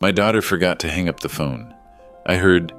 My daughter forgot to hang up the phone. I heard,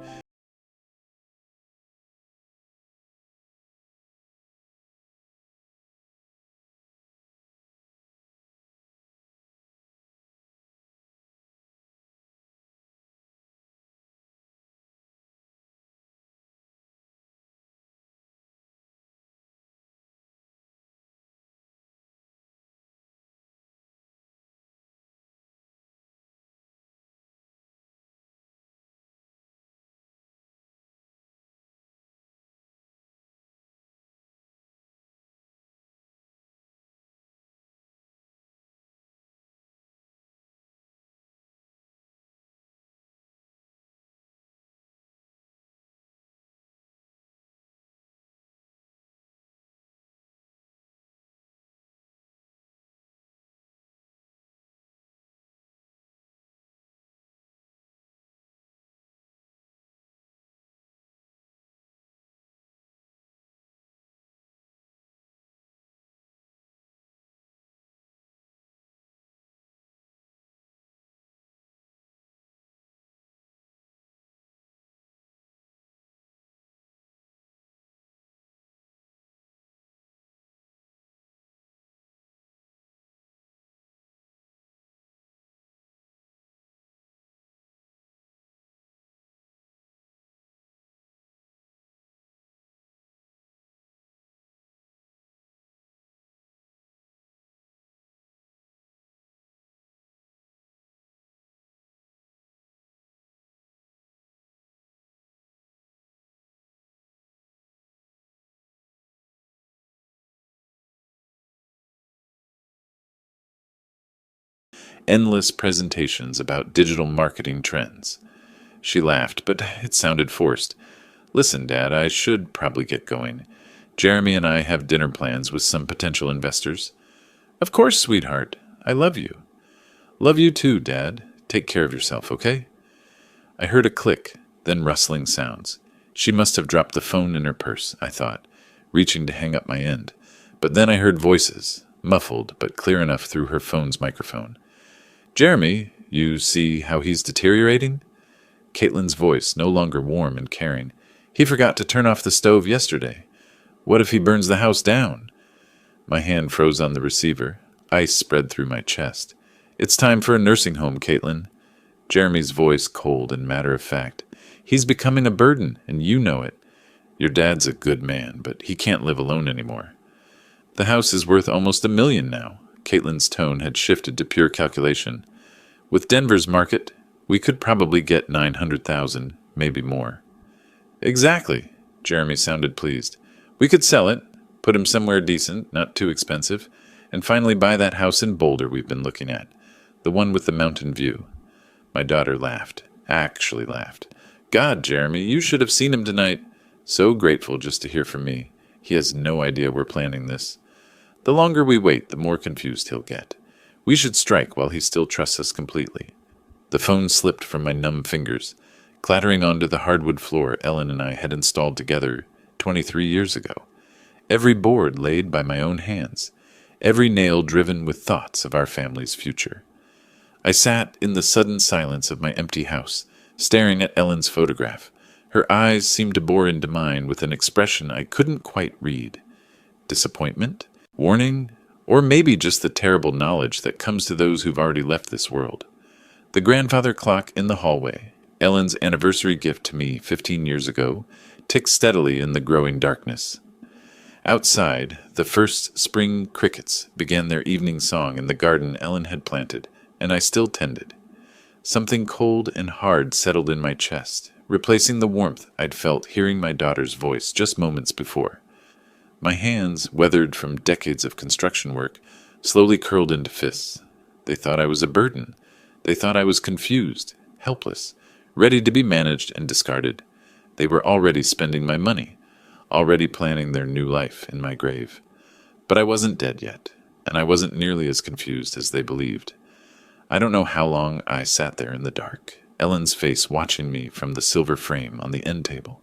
endless presentations about digital marketing trends. She laughed, but it sounded forced. Listen, Dad, I should probably get going. Jeremy and I have dinner plans with some potential investors. Of course, sweetheart. I love you. Love you too, Dad. Take care of yourself, okay? I heard a click, then rustling sounds. She must have dropped the phone in her purse, I thought, reaching to hang up my end. But then I heard voices, muffled but clear enough through her phone's microphone. Jeremy, you see how he's deteriorating? Caitlin's voice, no longer warm and caring. He forgot to turn off the stove yesterday. What if he burns the house down? My hand froze on the receiver. Ice spread through my chest. It's time for a nursing home, Caitlin. Jeremy's voice cold and matter-of-fact. He's becoming a burden, and you know it. Your dad's a good man, but he can't live alone anymore. The house is worth almost $1 million now. Caitlin's tone had shifted to pure calculation. With Denver's market, we could probably get $900,000, maybe more. Exactly, Jeremy sounded pleased. We could sell it, put him somewhere decent, not too expensive, and finally buy that house in Boulder we've been looking at, the one with the mountain view. My daughter laughed, actually laughed. God, Jeremy, you should have seen him tonight. So grateful just to hear from me. He has no idea we're planning this. The longer we wait, the more confused he'll get. We should strike while he still trusts us completely. The phone slipped from my numb fingers, clattering onto the hardwood floor Ellen and I had installed together 23 years ago. Every board laid by my own hands, every nail driven with thoughts of our family's future. I sat in the sudden silence of my empty house, staring at Ellen's photograph. Her eyes seemed to bore into mine with an expression I couldn't quite read. Disappointment? Warning? Or maybe just the terrible knowledge that comes to those who've already left this world. The grandfather clock in the hallway, Ellen's anniversary gift to me 15 years ago, ticked steadily in the growing darkness. Outside, the first spring crickets began their evening song in the garden Ellen had planted, and I still tended. Something cold and hard settled in my chest, replacing the warmth I'd felt hearing my daughter's voice just moments before. My hands, weathered from decades of construction work, slowly curled into fists. They thought I was a burden. They thought I was confused, helpless, ready to be managed and discarded. They were already spending my money, already planning their new life in my grave. But I wasn't dead yet, and I wasn't nearly as confused as they believed. I don't know how long I sat there in the dark, Ellen's face watching me from the silver frame on the end table.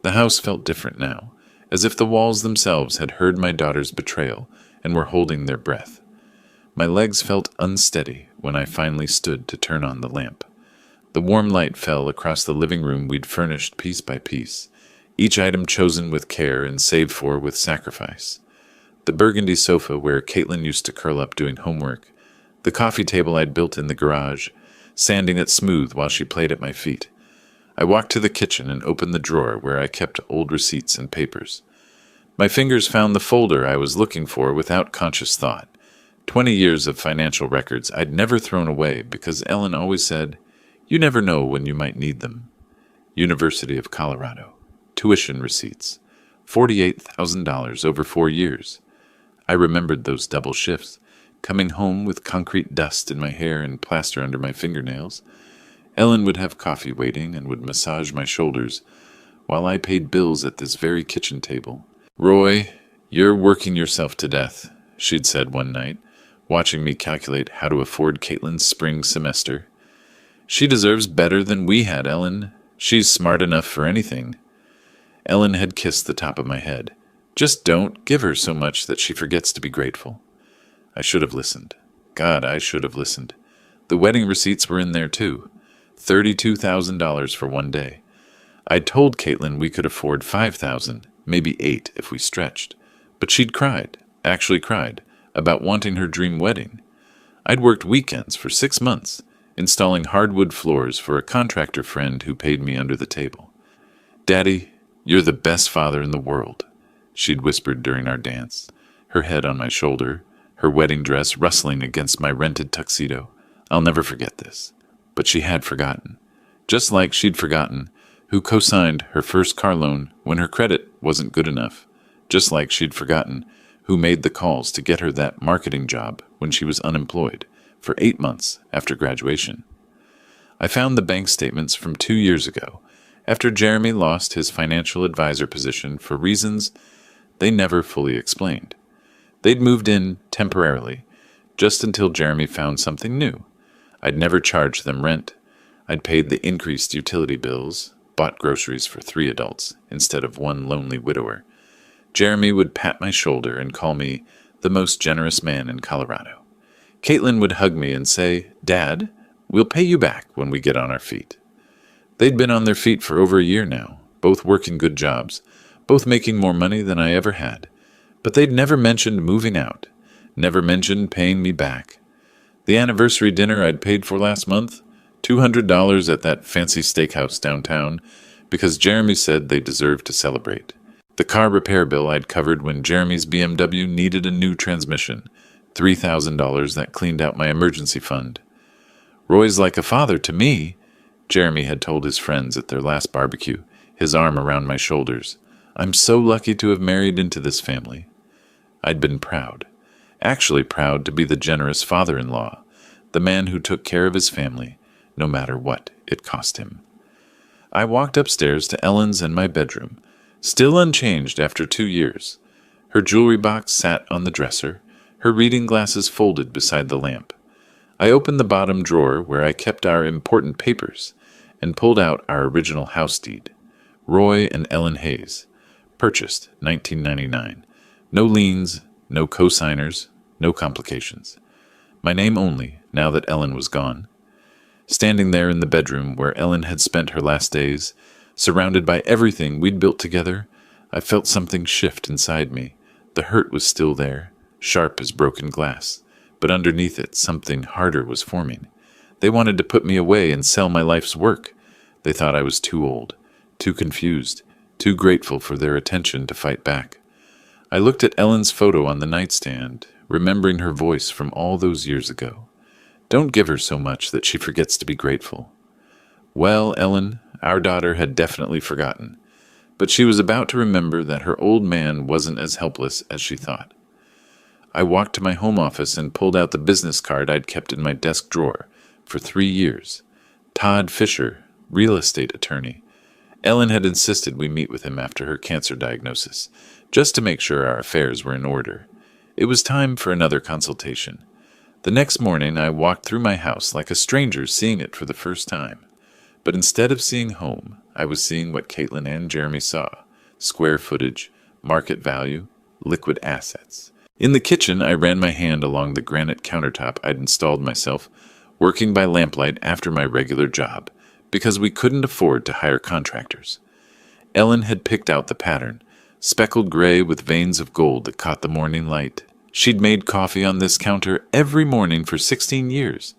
The house felt different now, as if the walls themselves had heard my daughter's betrayal and were holding their breath. My legs felt unsteady when I finally stood to turn on the lamp. The warm light fell across the living room we'd furnished piece by piece, each item chosen with care and saved for with sacrifice. The burgundy sofa where Caitlin used to curl up doing homework, the coffee table I'd built in the garage, sanding it smooth while she played at my feet. I walked to the kitchen and opened the drawer where I kept old receipts and papers. My fingers found the folder I was looking for without conscious thought. 20 years of financial records I'd never thrown away because Ellen always said, "You never know when you might need them." University of Colorado. Tuition receipts. $48,000 over 4 years. I remembered those double shifts, coming home with concrete dust in my hair and plaster under my fingernails. Ellen would have coffee waiting and would massage my shoulders while I paid bills at this very kitchen table. "Roy, you're working yourself to death," she'd said one night, watching me calculate how to afford Caitlin's spring semester. "She deserves better than we had, Ellen. She's smart enough for anything." Ellen had kissed the top of my head. "Just don't give her so much that she forgets to be grateful." I should have listened. God, I should have listened. The wedding receipts were in there too. $32,000 for one day. I'd told Caitlin we could afford $5,000, maybe $8,000 if we stretched. But she'd cried, actually cried, about wanting her dream wedding. I'd worked weekends for 6 months, installing hardwood floors for a contractor friend who paid me under the table. "Daddy, you're the best father in the world," she'd whispered during our dance, her head on my shoulder, her wedding dress rustling against my rented tuxedo. I'll never forget this. But she had forgotten. Just like she'd forgotten who co-signed her first car loan when her credit wasn't good enough. Just like she'd forgotten who made the calls to get her that marketing job when she was unemployed for 8 months after graduation. I found the bank statements from 2 years ago, after Jeremy lost his financial advisor position for reasons they never fully explained. They'd moved in temporarily, just until Jeremy found something new. I'd never charged them rent. I'd paid the increased utility bills, bought groceries for 3 adults instead of one lonely widower. Jeremy would pat my shoulder and call me the most generous man in Colorado. Caitlin would hug me and say, "Dad, we'll pay you back when we get on our feet." They'd been on their feet for over a year now, both working good jobs, both making more money than I ever had. But they'd never mentioned moving out, never mentioned paying me back. The anniversary dinner I'd paid for last month, $200 at that fancy steakhouse downtown, because Jeremy said they deserved to celebrate. The car repair bill I'd covered when Jeremy's BMW needed a new transmission, $3,000 that cleaned out my emergency fund. "Roy's like a father to me," Jeremy had told his friends at their last barbecue, his arm around my shoulders. "I'm so lucky to have married into this family." I'd been proud, actually proud to be the generous father-in-law, the man who took care of his family, no matter what it cost him. I walked upstairs to Ellen's and my bedroom, still unchanged after 2 years. Her jewelry box sat on the dresser, her reading glasses folded beside the lamp. I opened the bottom drawer where I kept our important papers and pulled out our original house deed. Roy and Ellen Hayes. Purchased 1999. No liens, no co-signers, no complications. My name only, now that Ellen was gone. Standing there in the bedroom where Ellen had spent her last days, surrounded by everything we'd built together, I felt something shift inside me. The hurt was still there, sharp as broken glass, but underneath it something harder was forming. They wanted to put me away and sell my life's work. They thought I was too old, too confused, too grateful for their attention to fight back. I looked at Ellen's photo on the nightstand, remembering her voice from all those years ago. "Don't give her so much that she forgets to be grateful." Well, Ellen, our daughter had definitely forgotten, but she was about to remember that her old man wasn't as helpless as she thought. I walked to my home office and pulled out the business card I'd kept in my desk drawer for 3 years. Todd Fisher, real estate attorney. Ellen had insisted we meet with him after her cancer diagnosis, just to make sure our affairs were in order. It was time for another consultation. The next morning I walked through my house like a stranger seeing it for the first time. But instead of seeing home, I was seeing what Caitlin and Jeremy saw: square footage, market value, liquid assets. In the kitchen, I ran my hand along the granite countertop I'd installed myself, working by lamplight after my regular job, because we couldn't afford to hire contractors. Ellen had picked out the pattern, speckled gray with veins of gold that caught the morning light. She'd made coffee on this counter every morning for 16 years,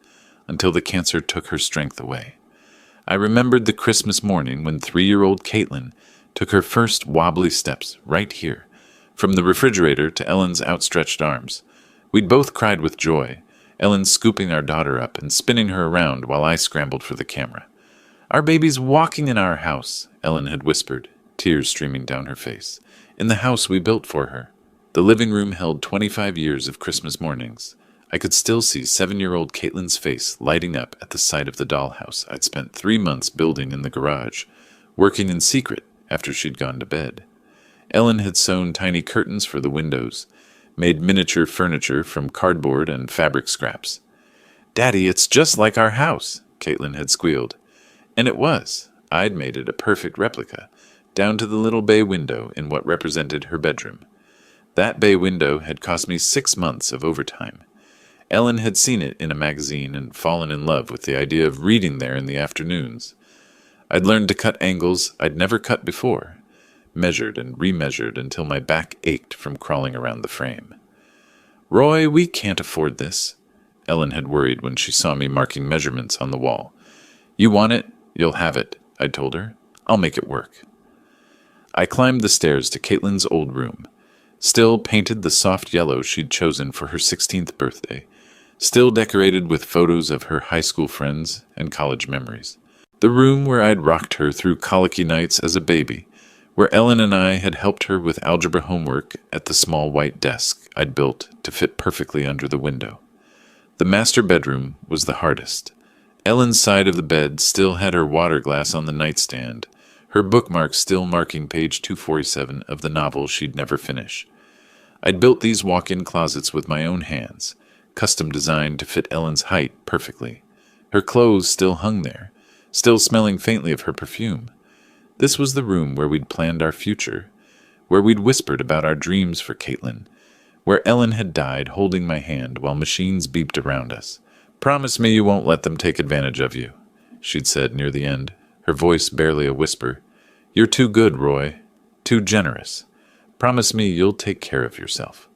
until the cancer took her strength away. I remembered the Christmas morning when 3-year-old Caitlin took her first wobbly steps right here, from the refrigerator to Ellen's outstretched arms. We'd both cried with joy, Ellen scooping our daughter up and spinning her around while I scrambled for the camera. "Our baby's walking in our house," Ellen had whispered, tears streaming down her face, "in the house we built for her." The living room held 25 years of Christmas mornings. I could still see 7-year-old Caitlin's face lighting up at the sight of the dollhouse I'd spent 3 months building in the garage, working in secret after she'd gone to bed. Ellen had sewn tiny curtains for the windows, made miniature furniture from cardboard and fabric scraps. "Daddy, it's just like our house," Caitlin had squealed. And it was. I'd made it a perfect replica, down to the little bay window in what represented her bedroom. That bay window had cost me 6 months of overtime. Ellen had seen it in a magazine and fallen in love with the idea of reading there in the afternoons. I'd learned to cut angles I'd never cut before, measured and remeasured until my back ached from crawling around the frame. "Roy, we can't afford this," Ellen had worried when she saw me marking measurements on the wall. "You want it, you'll have it," I'd told her. "I'll make it work." I climbed the stairs to Caitlin's old room, still painted the soft yellow she'd chosen for her 16th birthday, still decorated with photos of her high school friends and college memories. The room where I'd rocked her through colicky nights as a baby, where Ellen and I had helped her with algebra homework at the small white desk I'd built to fit perfectly under the window. The master bedroom was the hardest. Ellen's side of the bed still had her water glass on the nightstand, her bookmark still marking page 247 of the novel she'd never finish. I'd built these walk-in closets with my own hands, custom designed to fit Ellen's height perfectly. Her clothes still hung there, still smelling faintly of her perfume. This was the room where we'd planned our future, where we'd whispered about our dreams for Caitlin, where Ellen had died holding my hand while machines beeped around us. "Promise me you won't let them take advantage of you," she'd said near the end, her voice barely a whisper. "You're too good, Roy. Too generous. Promise me you'll take care of yourself."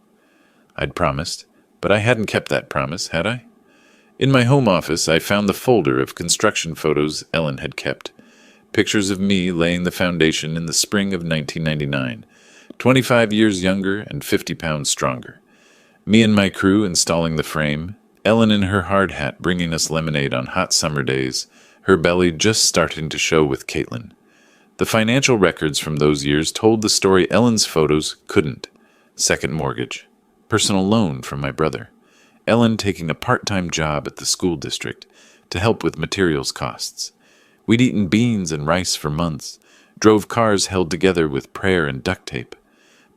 I'd promised, but I hadn't kept that promise, had I? In my home office, I found the folder of construction photos Ellen had kept. Pictures of me laying the foundation in the spring of 1999, 25 years younger and 50 pounds stronger. Me and my crew installing the frame, Ellen in her hard hat bringing us lemonade on hot summer days, her belly just starting to show with Caitlin. The financial records from those years told the story Ellen's photos couldn't. Second mortgage. Personal loan from my brother. Ellen taking a part-time job at the school district to help with materials costs. We'd eaten beans and rice for months, drove cars held together with prayer and duct tape.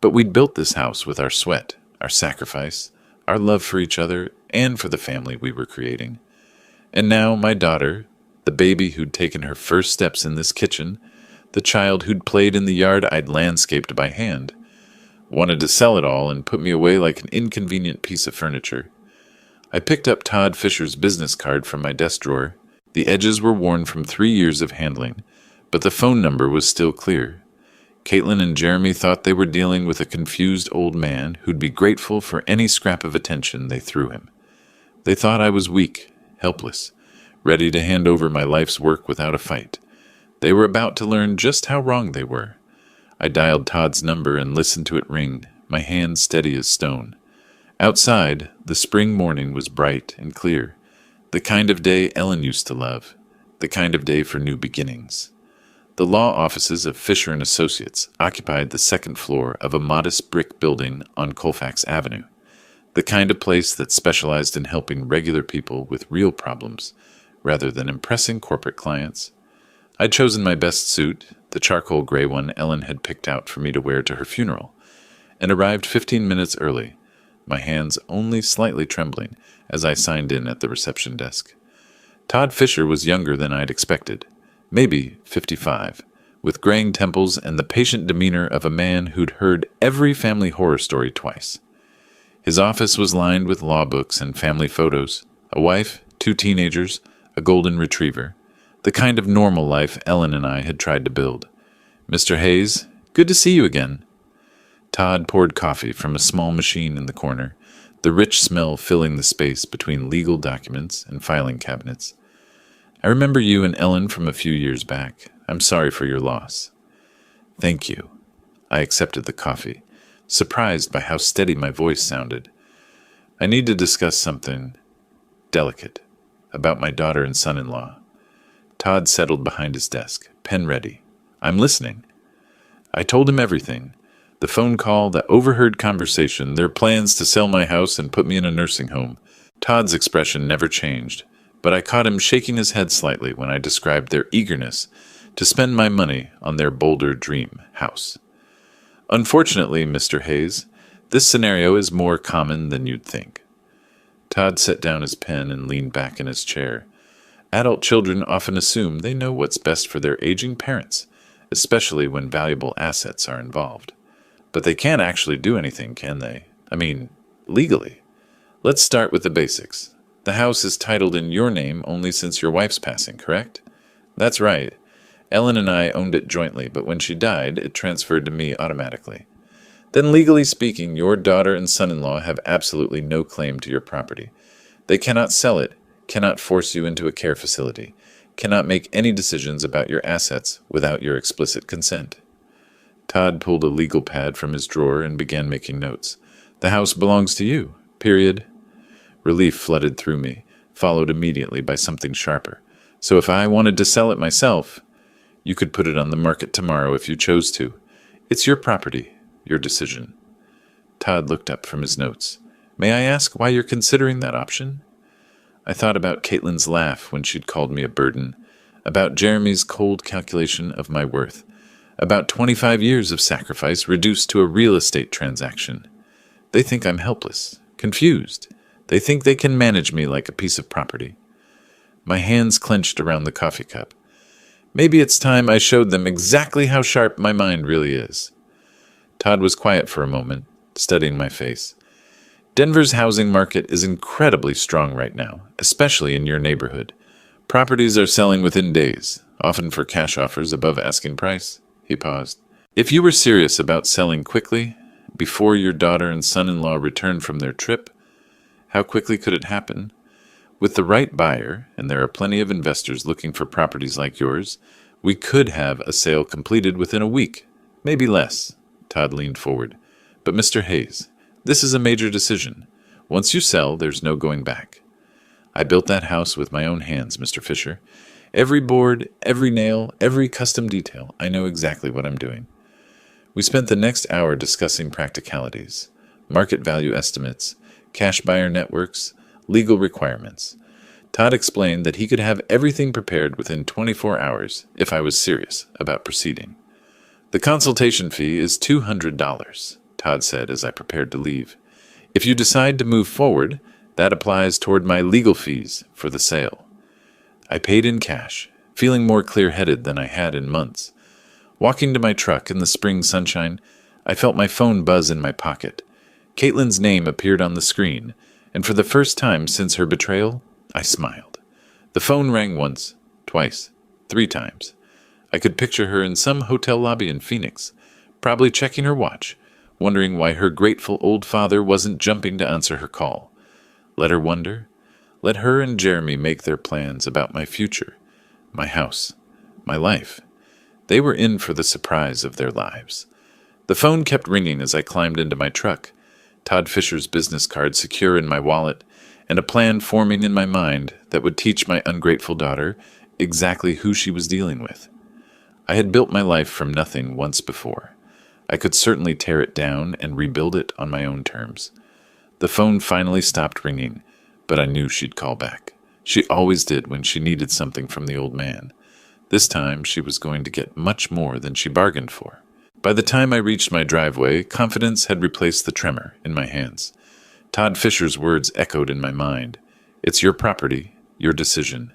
But we'd built this house with our sweat, our sacrifice, our love for each other, and for the family we were creating. And now my daughter, the baby who'd taken her first steps in this kitchen, the child who'd played in the yard I'd landscaped by hand, wanted to sell it all and put me away like an inconvenient piece of furniture. I picked up Todd Fisher's business card from my desk drawer. The edges were worn from 3 years of handling, but the phone number was still clear. Caitlin and Jeremy thought they were dealing with a confused old man who'd be grateful for any scrap of attention they threw him. They thought I was weak, helpless, ready to hand over my life's work without a fight. They were about to learn just how wrong they were. I dialed Todd's number and listened to it ring, my hand steady as stone. Outside, the spring morning was bright and clear. The kind of day Ellen used to love, the kind of day for new beginnings. The law offices of Fisher and Associates occupied the second floor of a modest brick building on Colfax Avenue, the kind of place that specialized in helping regular people with real problems rather than impressing corporate clients. I'd chosen my best suit, the charcoal gray one Ellen had picked out for me to wear to her funeral, and arrived 15 minutes early, my hands only slightly trembling as I signed in at the reception desk. Todd Fisher was younger than I'd expected, maybe 55, with graying temples and the patient demeanor of a man who'd heard every family horror story twice. His office was lined with law books and family photos, a wife, 2 teenagers, a golden retriever. The kind of normal life Ellen and I had tried to build. Mr. Hayes, good to see you again. Todd poured coffee from a small machine in the corner, the rich smell filling the space between legal documents and filing cabinets. I remember you and Ellen from a few years back. I'm sorry for your loss. Thank you. I accepted the coffee, surprised by how steady my voice sounded. I need to discuss something delicate about my daughter and son-in-law. Todd settled behind his desk, pen ready. I'm listening. I told him everything. The phone call, the overheard conversation, their plans to sell my house and put me in a nursing home. Todd's expression never changed, but I caught him shaking his head slightly when I described their eagerness to spend my money on their bolder dream house. Unfortunately, Mr. Hayes, this scenario is more common than you'd think. Todd set down his pen and leaned back in his chair. Adult children often assume they know what's best for their aging parents, especially when valuable assets are involved. But they can't actually do anything, can they? I mean, legally. Let's start with the basics. The house is titled in your name only since your wife's passing, correct? That's right. Ellen and I owned it jointly, but when she died, it transferred to me automatically. Then legally speaking, your daughter and son-in-law have absolutely no claim to your property. They cannot sell it, cannot force you into a care facility, cannot make any decisions about your assets without your explicit consent. Todd pulled a legal pad from his drawer and began making notes. The house belongs to you, period. Relief flooded through me, followed immediately by something sharper. So if I wanted to sell it myself, you could put it on the market tomorrow if you chose to. It's your property, your decision. Todd looked up from his notes. May I ask why you're considering that option? I thought about Caitlin's laugh when she'd called me a burden, about Jeremy's cold calculation of my worth, about 25 years of sacrifice reduced to a real estate transaction. They think I'm helpless, confused. They think they can manage me like a piece of property. My hands clenched around the coffee cup. Maybe it's time I showed them exactly how sharp my mind really is. Todd was quiet for a moment, studying my face. Denver's housing market is incredibly strong right now, especially in your neighborhood. Properties are selling within days, often for cash offers above asking price. He paused. If you were serious about selling quickly, before your daughter and son-in-law return from their trip, how quickly could it happen? With the right buyer, and there are plenty of investors looking for properties like yours, we could have a sale completed within a week, maybe less. Todd leaned forward. But Mr. Hayes, this is a major decision. Once you sell, there's no going back. I built that house with my own hands, Mr. Fisher. Every board, every nail, every custom detail, I know exactly what I'm doing. We spent the next hour discussing practicalities, market value estimates, cash buyer networks, legal requirements. Todd explained that he could have everything prepared within 24 hours if I was serious about proceeding. The consultation fee is $200, Todd said as I prepared to leave. If you decide to move forward, that applies toward my legal fees for the sale. I paid in cash, feeling more clear-headed than I had in months. Walking to my truck in the spring sunshine, I felt my phone buzz in my pocket. Caitlin's name appeared on the screen, and for the first time since her betrayal, I smiled. The phone rang once, twice, 3 times. I could picture her in some hotel lobby in Phoenix, probably checking her watch, wondering why her grateful old father wasn't jumping to answer her call. Let her wonder. Let her and Jeremy make their plans about my future, my house, my life. They were in for the surprise of their lives. The phone kept ringing as I climbed into my truck, Todd Fisher's business card secure in my wallet, and a plan forming in my mind that would teach my ungrateful daughter exactly who she was dealing with. I had built my life from nothing once before. I could certainly tear it down and rebuild it on my own terms. The phone finally stopped ringing, but I knew she'd call back. She always did when she needed something from the old man. This time she was going to get much more than she bargained for. By the time I reached my driveway, confidence had replaced the tremor in my hands. Todd Fisher's words echoed in my mind. It's your property, your decision.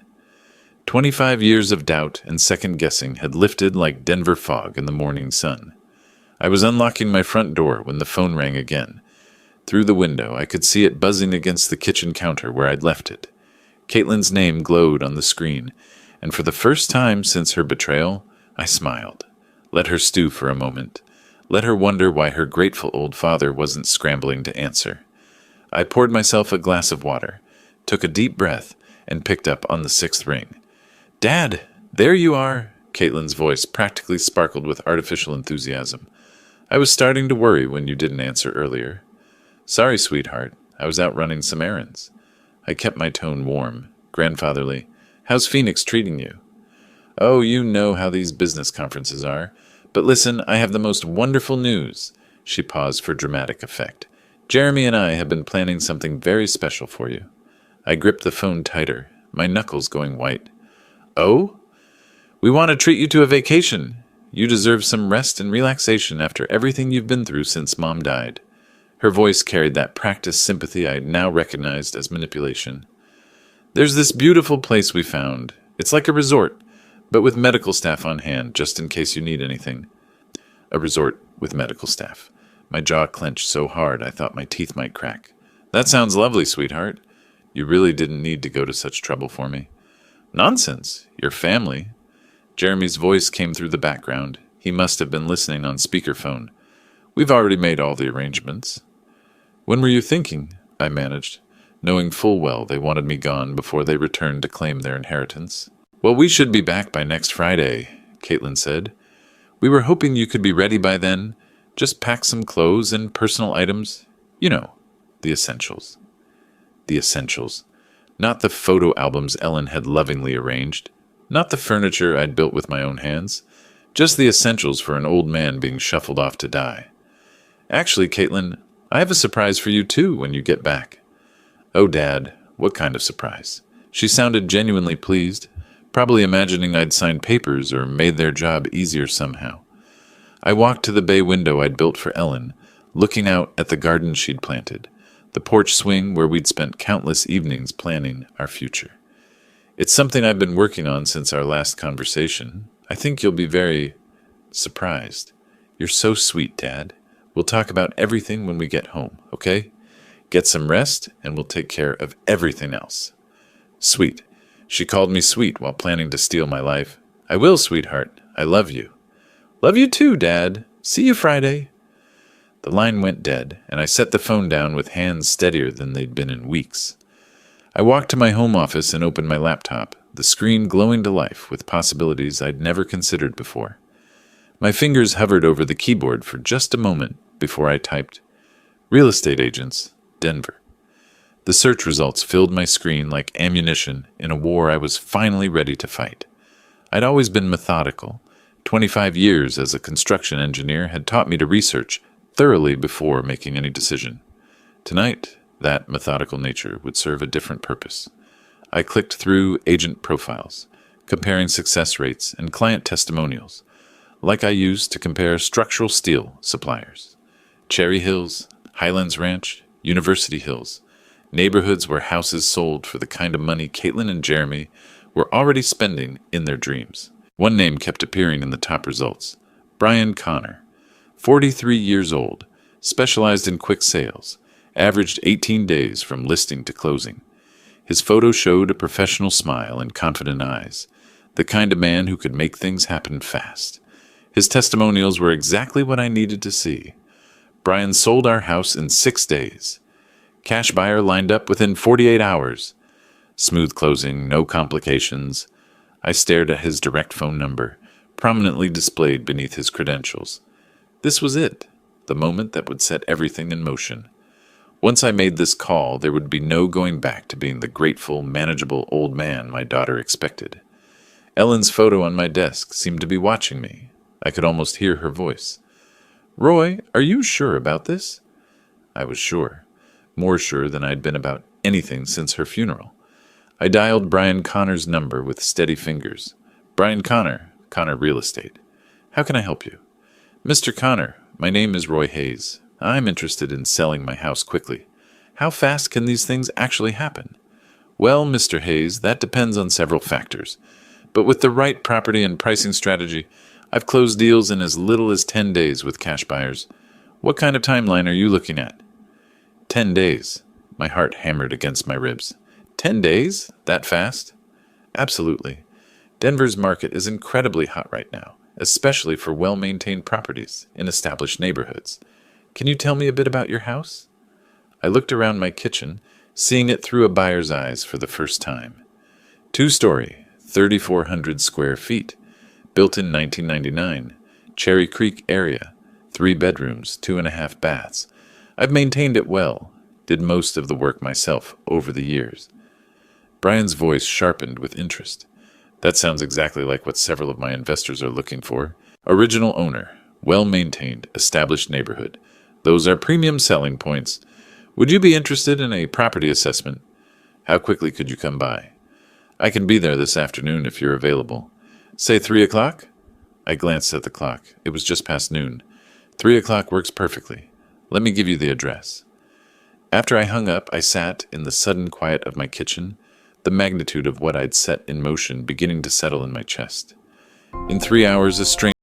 25 years of doubt and second-guessing had lifted like Denver fog in the morning sun. I was unlocking my front door when the phone rang again. Through the window, I could see it buzzing against the kitchen counter where I'd left it. Caitlin's name glowed on the screen, and for the first time since her betrayal, I smiled. Let her stew for a moment. Let her wonder why her grateful old father wasn't scrambling to answer. I poured myself a glass of water, took a deep breath, and picked up on the sixth ring. "Dad, there you are!" Caitlin's voice practically sparkled with artificial enthusiasm. "I was starting to worry when you didn't answer earlier." "Sorry, sweetheart. I was out running some errands." I kept my tone warm, grandfatherly. "How's Phoenix treating you?" "Oh, you know how these business conferences are. But listen, I have the most wonderful news." She paused for dramatic effect. "Jeremy and I have been planning something very special for you." I gripped the phone tighter, my knuckles going white. "Oh? We want to treat you to a vacation. You deserve some rest and relaxation after everything you've been through since Mom died." Her voice carried that practiced sympathy I now recognized as manipulation. "There's this beautiful place we found. It's like a resort, but with medical staff on hand, just in case you need anything." A resort with medical staff. My jaw clenched so hard I thought my teeth might crack. "That sounds lovely, sweetheart. You really didn't need to go to such trouble for me." "Nonsense. Your family." Jeremy's voice came through the background. He must have been listening on speakerphone. "We've already made all the arrangements." "When were you thinking?" I managed, knowing full well they wanted me gone before they returned to claim their inheritance. "Well, we should be back by next Friday," Caitlin said. "We were hoping you could be ready by then. Just pack some clothes and personal items. You know, the essentials." The essentials. Not the photo albums Ellen had lovingly arranged. Not the furniture I'd built with my own hands. Just the essentials for an old man being shuffled off to die. "Actually, Caitlin, I have a surprise for you too when you get back." "Oh, Dad, what kind of surprise?" She sounded genuinely pleased, probably imagining I'd signed papers or made their job easier somehow. I walked to the bay window I'd built for Ellen, looking out at the garden she'd planted, the porch swing where we'd spent countless evenings planning our future. "It's something I've been working on since our last conversation. I think you'll be very surprised." "You're so sweet, Dad. We'll talk about everything when we get home, okay? Get some rest, and we'll take care of everything else." Sweet. She called me sweet while planning to steal my life. "I will, sweetheart. I love you." "Love you too, Dad. See you Friday." The line went dead, and I set the phone down with hands steadier than they'd been in weeks. I walked to my home office and opened my laptop, the screen glowing to life with possibilities I'd never considered before. My fingers hovered over the keyboard for just a moment before I typed, "Real estate agents, Denver." The search results filled my screen like ammunition in a war I was finally ready to fight. I'd always been methodical. 25 years as a construction engineer had taught me to research thoroughly before making any decision. Tonight, that methodical nature would serve a different purpose. I clicked through agent profiles, comparing success rates and client testimonials, like I used to compare structural steel suppliers. Cherry Hills, Highlands Ranch, University Hills, neighborhoods where houses sold for the kind of money Caitlin and Jeremy were already spending in their dreams. One name kept appearing in the top results: Brian Connor, 43 years old, specialized in quick sales, averaged 18 days from listing to closing. His photo showed a professional smile and confident eyes, the kind of man who could make things happen fast. His testimonials were exactly what I needed to see. Brian sold our house in 6 days. Cash buyer lined up within 48 hours. Smooth closing, no complications. I stared at his direct phone number, prominently displayed beneath his credentials. This was it, the moment that would set everything in motion. Once I made this call, there would be no going back to being the grateful, manageable old man my daughter expected. Ellen's photo on my desk seemed to be watching me. I could almost hear her voice. "Roy, are you sure about this?" I was sure. More sure than I'd been about anything since her funeral. I dialed Brian Connor's number with steady fingers. "Brian Connor, Connor Real Estate. How can I help you?" "Mr. Connor, my name is Roy Hayes. I'm interested in selling my house quickly. How fast can these things actually happen?" "Well, Mr. Hayes, that depends on several factors. But with the right property and pricing strategy, I've closed deals in as little as 10 days with cash buyers. What kind of timeline are you looking at?" 10 days. My heart hammered against my ribs. 10 days? That fast? Absolutely. Denver's market is incredibly hot right now, especially for well-maintained properties in established neighborhoods. Can you tell me a bit about your house? I looked around my kitchen, seeing it through a buyer's eyes for the first time. Two-story, 3,400 square feet, built in 1999, Cherry Creek area, 3 bedrooms, 2.5 baths. I've maintained it well, did most of the work myself over the years. Brian's voice sharpened with interest. That sounds exactly like what several of my investors are looking for. Original owner, well-maintained, established neighborhood. Those are premium selling points. Would you be interested in a property assessment? How quickly could you come by? I can be there this afternoon if you're available. Say 3 o'clock? I glanced at the clock. It was just past noon. 3 o'clock works perfectly. Let me give you the address. After I hung up, I sat in the sudden quiet of my kitchen, the magnitude of what I'd set in motion beginning to settle in my chest. In 3 hours, a stranger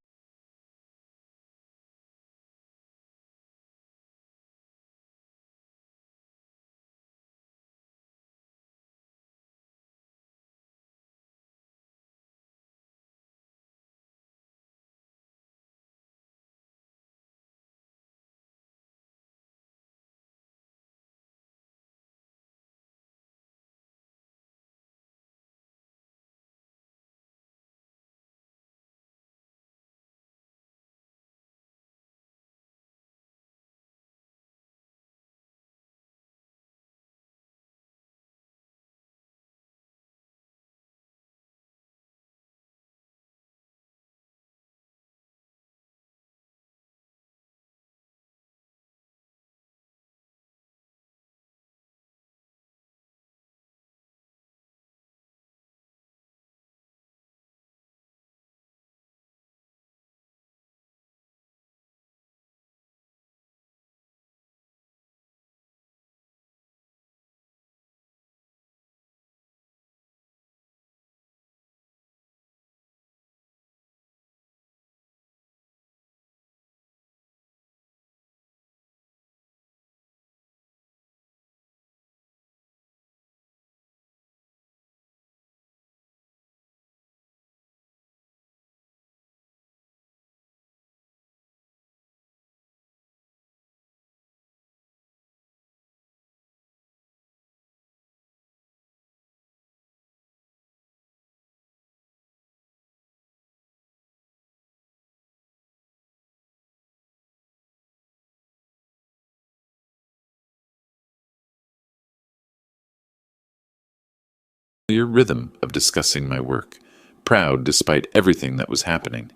rhythm of discussing my work, proud despite everything that was happening.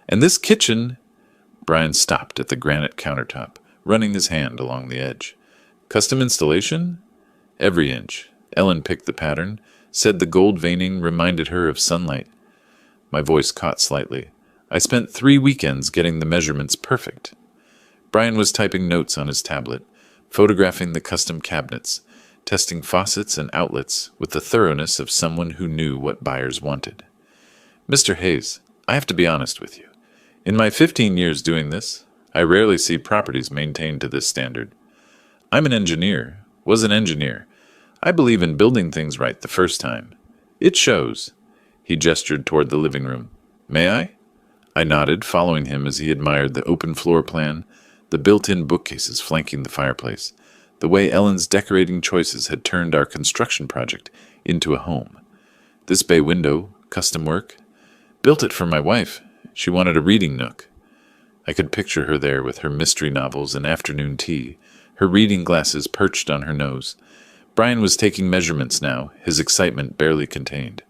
And this kitchen, Brian stopped at the granite countertop, running his hand along the edge. Custom installation? Every inch. Ellen picked the pattern, said the gold veining reminded her of sunlight. My voice caught slightly. I spent 3 weekends getting the measurements perfect. Brian was typing notes on his tablet, photographing the custom cabinets, testing faucets and outlets with the thoroughness of someone who knew what buyers wanted. Mr. Hayes, I have to be honest with you. In my 15 years doing this, I rarely see properties maintained to this standard. I'm an engineer, was an engineer. I believe in building things right the first time. It shows. He gestured toward the living room. May I? I nodded, following him as he admired the open floor plan, the built-in bookcases flanking the fireplace, the way Ellen's decorating choices had turned our construction project into a home. This bay window, custom work. Built it for my wife. She wanted a reading nook. I could picture her there with her mystery novels and afternoon tea, her reading glasses perched on her nose. Brian was taking measurements now, his excitement barely contained.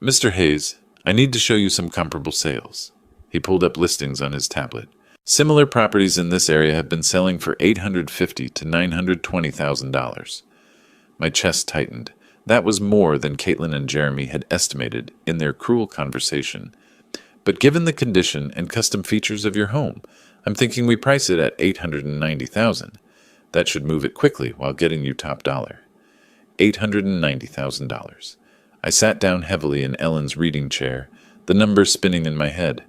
Mr. Hayes, I need to show you some comparable sales. He pulled up listings on his tablet. Similar properties in this area have been selling for $850,000 to $920,000. My chest tightened. That was more than Caitlin and Jeremy had estimated in their cruel conversation. But given the condition and custom features of your home, I'm thinking we price it at $890,000. That should move it quickly while getting you top dollar. $890,000. I sat down heavily in Ellen's reading chair, the numbers spinning in my head.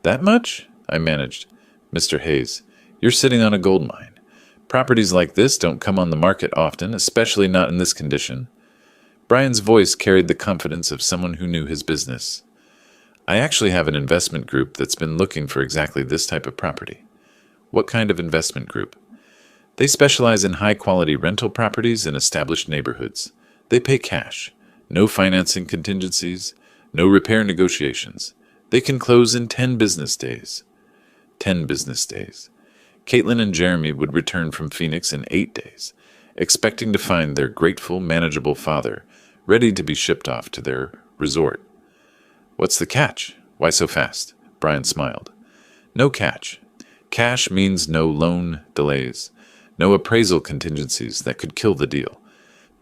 That much? I managed. Mr. Hayes, you're sitting on a gold mine. Properties like this don't come on the market often, especially not in this condition. Brian's voice carried the confidence of someone who knew his business. I actually have an investment group that's been looking for exactly this type of property. What kind of investment group? They specialize in high-quality rental properties in established neighborhoods. They pay cash. No financing contingencies. No repair negotiations. They can close in 10 business days. 10 business days. Caitlin and Jeremy would return from Phoenix in 8 days, expecting to find their grateful, manageable father ready to be shipped off to their resort. What's the catch? Why so fast? Brian smiled. No catch. Cash means no loan delays, no appraisal contingencies that could kill the deal.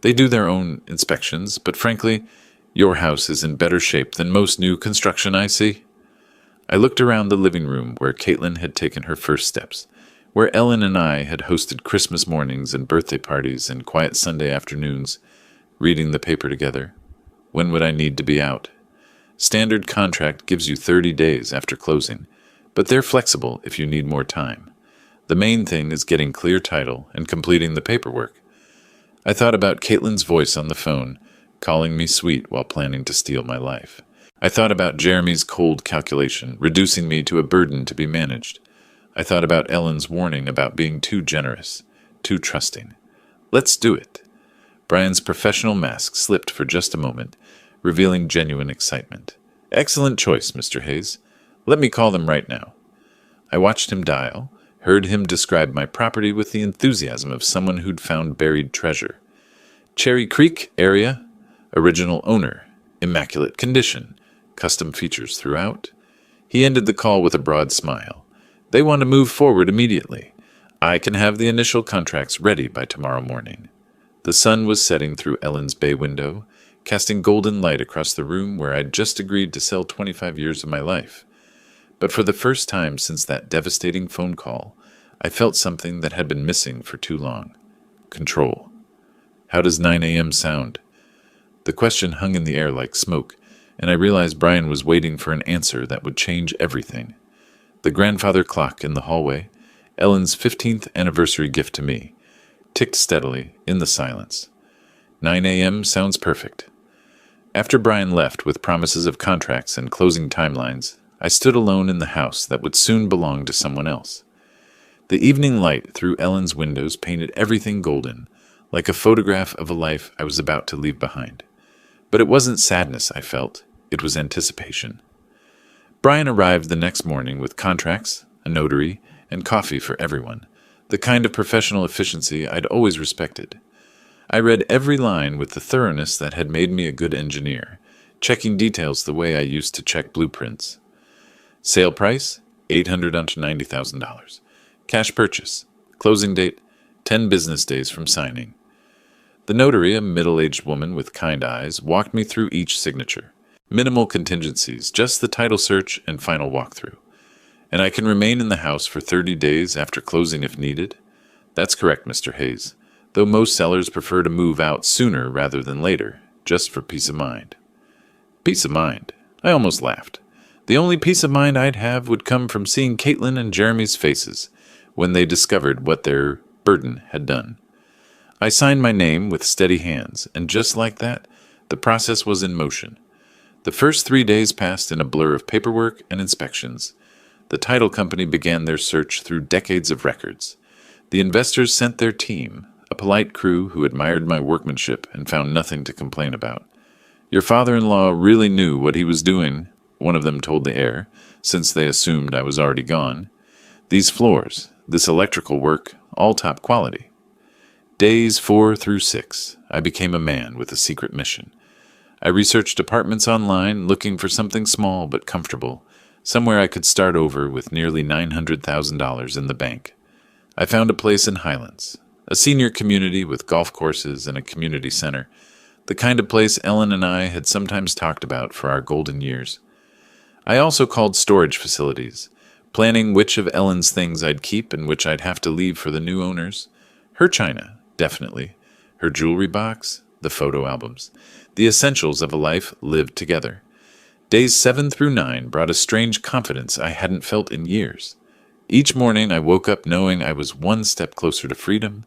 They do their own inspections, but frankly, your house is in better shape than most new construction I see. I looked around the living room where Caitlin had taken her first steps, where Ellen and I had hosted Christmas mornings and birthday parties and quiet Sunday afternoons, reading the paper together. When would I need to be out? Standard contract gives you 30 days after closing, but they're flexible if you need more time. The main thing is getting clear title and completing the paperwork. I thought about Caitlin's voice on the phone, calling me sweet while planning to steal my life. I thought about Jeremy's cold calculation, reducing me to a burden to be managed. I thought about Ellen's warning about being too generous, too trusting. Let's do it. Brian's professional mask slipped for just a moment, revealing genuine excitement. Excellent choice, Mr. Hayes. Let me call them right now. I watched him dial, heard him describe my property with the enthusiasm of someone who'd found buried treasure. Cherry Creek area, original owner, immaculate condition, custom features throughout. He ended the call with a broad smile. They want to move forward immediately. I can have the initial contracts ready by tomorrow morning. The sun was setting through Ellen's bay window, casting golden light across the room where I'd just agreed to sell 25 years of my life. But for the first time since that devastating phone call, I felt something that had been missing for too long. Control. How does 9 a.m. sound? The question hung in the air like smoke, and I realized Brian was waiting for an answer that would change everything. The grandfather clock in the hallway, Ellen's 15th anniversary gift to me, ticked steadily in the silence. 9 a.m. sounds perfect. After Brian left with promises of contracts and closing timelines, I stood alone in the house that would soon belong to someone else. The evening light through Ellen's windows painted everything golden, like a photograph of a life I was about to leave behind. But it wasn't sadness I felt, it was anticipation. Brian arrived the next morning with contracts, a notary, and coffee for everyone, the kind of professional efficiency I'd always respected. I read every line with the thoroughness that had made me a good engineer, checking details the way I used to check blueprints. Sale price, $800 to $90,000. Cash purchase. Closing date, 10 business days from signing. The notary, a middle-aged woman with kind eyes, walked me through each signature. Minimal contingencies, just the title search and final walkthrough. And I can remain in the house for 30 days after closing if needed? That's correct, Mr. Hayes, though most sellers prefer to move out sooner rather than later, just for peace of mind. Peace of mind? I almost laughed. The only peace of mind I'd have would come from seeing Caitlin and Jeremy's faces when they discovered what their burden had done. I signed my name with steady hands, and just like that, the process was in motion. The first 3 days passed in a blur of paperwork and inspections. The title company began their search through decades of records. The investors sent their team, a polite crew who admired my workmanship and found nothing to complain about. Your father-in-law really knew what he was doing, one of them told the heir, since they assumed I was already gone. These floors, this electrical work, all top quality. Days 4 through 6, I became a man with a secret mission. I researched apartments online, looking for something small but comfortable, somewhere I could start over with nearly $900,000 in the bank. I found a place in Highlands, a senior community with golf courses and a community center, the kind of place Ellen and I had sometimes talked about for our golden years. I also called storage facilities, planning which of Ellen's things I'd keep and which I'd have to leave for the new owners. Her china, definitely. Her jewelry box, the photo albums, the essentials of a life lived together. Days 7 through 9 brought a strange confidence I hadn't felt in years. Each morning I woke up knowing I was one step closer to freedom,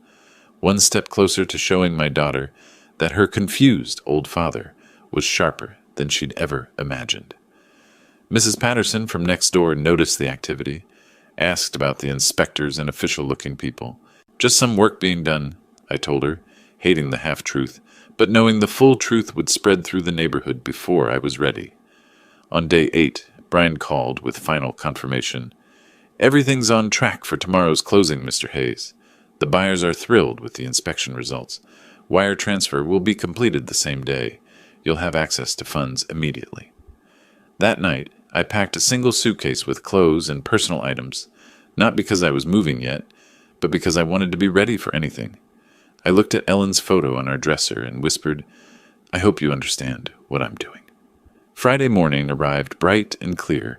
one step closer to showing my daughter that her confused old father was sharper than she'd ever imagined. Mrs. Patterson from next door noticed the activity, asked about the inspectors and official-looking people. Just some work being done, I told her, hating the half-truth, but knowing the full truth would spread through the neighborhood before I was ready. On day 8, Brian called with final confirmation. Everything's on track for tomorrow's closing, Mr. Hayes. The buyers are thrilled with the inspection results. Wire transfer will be completed the same day. You'll have access to funds immediately. That night, I packed a single suitcase with clothes and personal items, not because I was moving yet, but because I wanted to be ready for anything. I looked at Ellen's photo on our dresser and whispered, I hope you understand what I'm doing. Friday morning arrived bright and clear,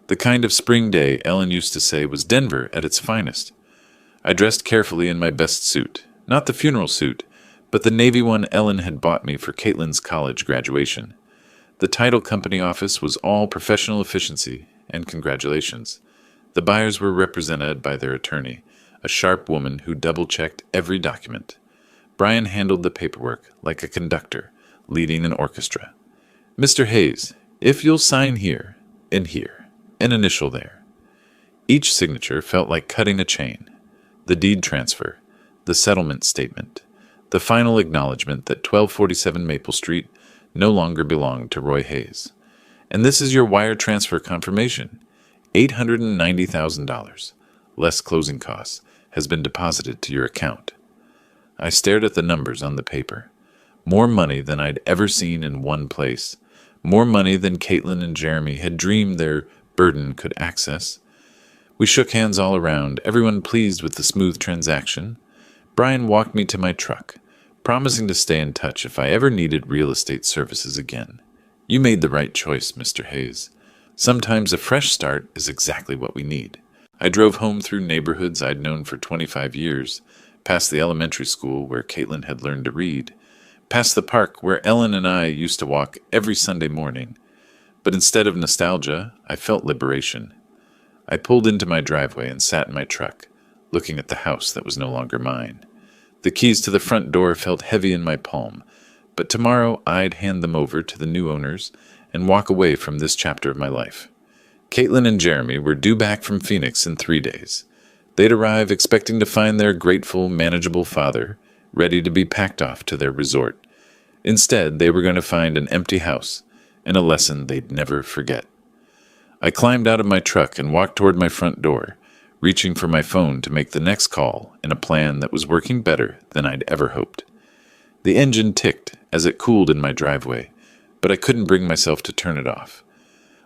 the kind of spring day Ellen used to say was Denver at its finest. I dressed carefully in my best suit, not the funeral suit, but the navy one Ellen had bought me for Caitlin's college graduation. The title company office was all professional efficiency, and congratulations. The buyers were represented by their attorney, a sharp woman who double-checked every document. Brian handled the paperwork like a conductor, leading an orchestra. Mr. Hayes, if you'll sign here, and here, and initial there. Each signature felt like cutting a chain. The deed transfer, the settlement statement, the final acknowledgement that 1247 Maple Street no longer belonged to Roy Hayes. And this is your wire transfer confirmation. $890,000, less closing costs, has been deposited to your account. I stared at the numbers on the paper. More money than I'd ever seen in one place. More money than Caitlin and Jeremy had dreamed their burden could access. We shook hands all around, everyone pleased with the smooth transaction. Brian walked me to my truck, promising to stay in touch if I ever needed real estate services again. You made the right choice, Mr. Hayes. Sometimes a fresh start is exactly what we need. I drove home through neighborhoods I'd known for 25 years, past the elementary school where Caitlin had learned to read, past the park where Ellen and I used to walk every Sunday morning. But instead of nostalgia, I felt liberation. I pulled into my driveway and sat in my truck, looking at the house that was no longer mine. The keys to the front door felt heavy in my palm, but tomorrow I'd hand them over to the new owners and walk away from this chapter of my life. Caitlin and Jeremy were due back from Phoenix in 3 days. They'd arrive expecting to find their grateful, manageable father ready to be packed off to their resort. Instead, they were going to find an empty house and a lesson they'd never forget. I climbed out of my truck and walked toward my front door, reaching for my phone to make the next call in a plan that was working better than I'd ever hoped. The engine ticked as it cooled in my driveway, but I couldn't bring myself to turn it off.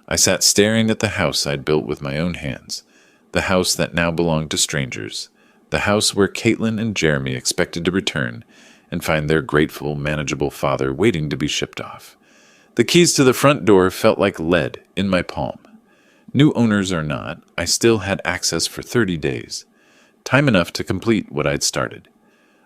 I sat staring at the house I'd built with my own hands, the house that now belonged to strangers, the house where Caitlin and Jeremy expected to return and find their grateful, manageable father waiting to be shipped off. The keys to the front door felt like lead in my palm. New owners or not, I still had access for 30 days, time enough to complete what I'd started.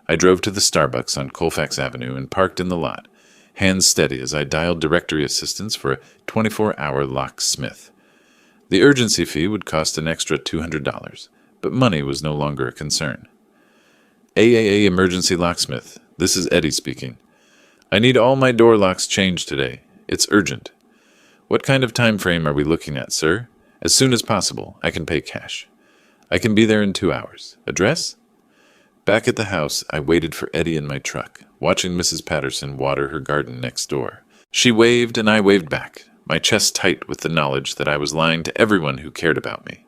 I drove to the Starbucks on Colfax Avenue and parked in the lot, hands steady as I dialed directory assistance for a 24-hour locksmith. The urgency fee would cost an extra $200, but money was no longer a concern. AAA Emergency Locksmith, this is Eddie speaking. I need all my door locks changed today. It's urgent. What kind of time frame are we looking at, sir? As soon as possible. I can pay cash. I can be there in 2 hours. Address? Back at the house, I waited for Eddie in my truck, watching Mrs. Patterson water her garden next door. She waved and I waved back, my chest tight with the knowledge that I was lying to everyone who cared about me.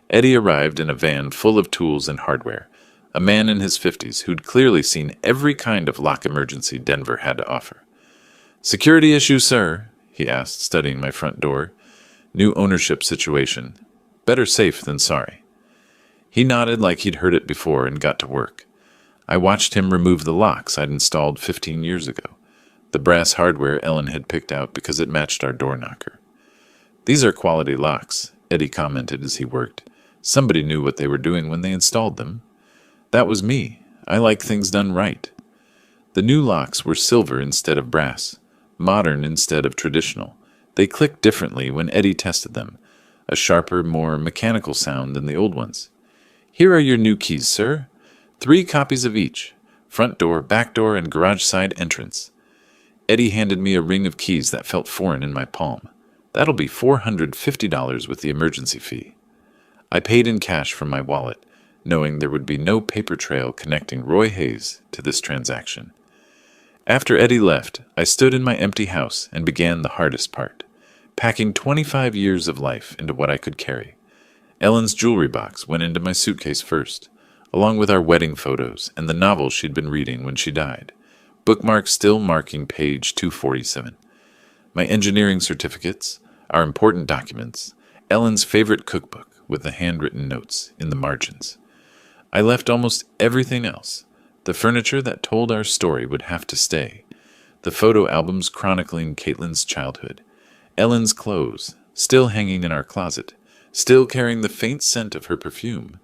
Eddie arrived in a van full of tools and hardware, a man in his 50s who'd clearly seen every kind of lock emergency Denver had to offer. Security issue, sir? He asked, studying my front door. New ownership situation. Better safe than sorry. He nodded like he'd heard it before and got to work. I watched him remove the locks I'd installed 15 years ago, the brass hardware Ellen had picked out because it matched our door knocker. These are quality locks, Eddie commented as he worked. Somebody knew what they were doing when they installed them. That was me. I like things done right. The new locks were silver instead of brass, modern instead of traditional. They clicked differently when Eddie tested them, a sharper, more mechanical sound than the old ones. Here are your new keys, sir. 3 copies of each, front door, back door, and garage side entrance. Eddie handed me a ring of keys that felt foreign in my palm. That'll be $450 with the emergency fee. I paid in cash from my wallet, knowing there would be no paper trail connecting Roy Hayes to this transaction. After Eddie left, I stood in my empty house and began the hardest part, packing 25 years of life into what I could carry. Ellen's jewelry box went into my suitcase first, along with our wedding photos and the novel she'd been reading when she died, bookmarks still marking page 247. My engineering certificates, our important documents, Ellen's favorite cookbook with the handwritten notes in the margins. I left almost everything else. The furniture that told our story would have to stay. The photo albums chronicling Caitlin's childhood. Ellen's clothes, still hanging in our closet, still carrying the faint scent of her perfume.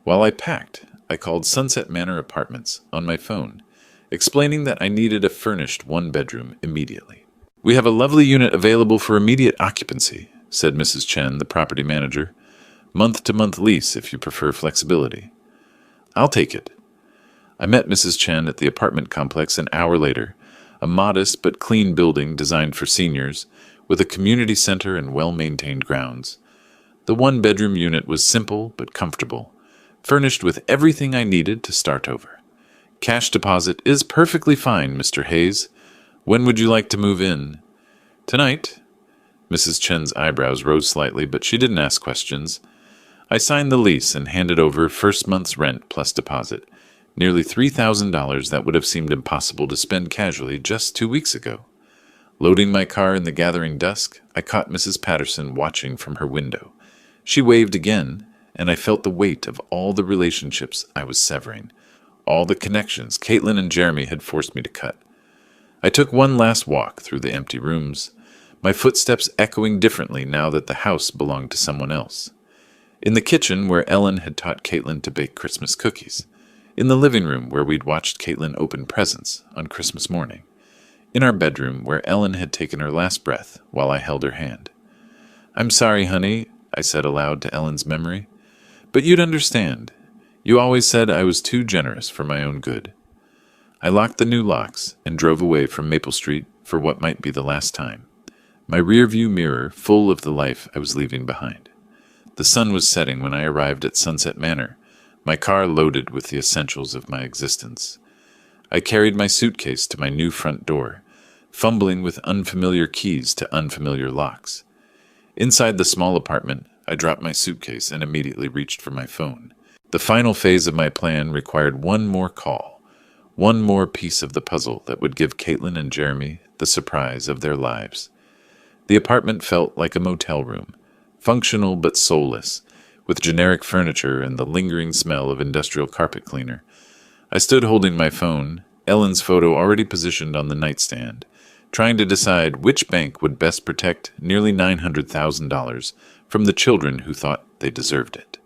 While I packed, I called Sunset Manor Apartments on my phone, explaining that I needed a furnished one-bedroom immediately. "We have a lovely unit available for immediate occupancy," said Mrs. Chen, the property manager. "Month-to-month lease if you prefer flexibility." "I'll take it." I met Mrs. Chen at the apartment complex an hour later, a modest but clean building designed for seniors, with a community center and well-maintained grounds. The one-bedroom unit was simple but comfortable, furnished with everything I needed to start over. "Cash deposit is perfectly fine, Mr. Hayes. When would you like to move in?" "Tonight." Mrs. Chen's eyebrows rose slightly, but she didn't ask questions. I signed the lease and handed over first month's rent plus deposit, nearly $3,000 that would have seemed impossible to spend casually just 2 weeks ago. Loading my car in the gathering dusk, I caught Mrs. Patterson watching from her window. She waved again, and I felt the weight of all the relationships I was severing, all the connections Caitlin and Jeremy had forced me to cut. I took one last walk through the empty rooms, my footsteps echoing differently now that the house belonged to someone else. In the kitchen where Ellen had taught Caitlin to bake Christmas cookies. In the living room where we'd watched Caitlin open presents on Christmas morning. In our bedroom where Ellen had taken her last breath while I held her hand. "I'm sorry, honey," I said aloud to Ellen's memory. "But you'd understand. You always said I was too generous for my own good." I locked the new locks and drove away from Maple Street for what might be the last time. My rear-view mirror full of the life I was leaving behind. The sun was setting when I arrived at Sunset Manor, my car loaded with the essentials of my existence. I carried my suitcase to my new front door, fumbling with unfamiliar keys to unfamiliar locks. Inside the small apartment, I dropped my suitcase and immediately reached for my phone. The final phase of my plan required one more call, one more piece of the puzzle that would give Caitlin and Jeremy the surprise of their lives. The apartment felt like a motel room, functional but soulless, with generic furniture and the lingering smell of industrial carpet cleaner. I stood holding my phone, Ellen's photo already positioned on the nightstand, trying to decide which bank would best protect nearly $900,000 from the children who thought they deserved it.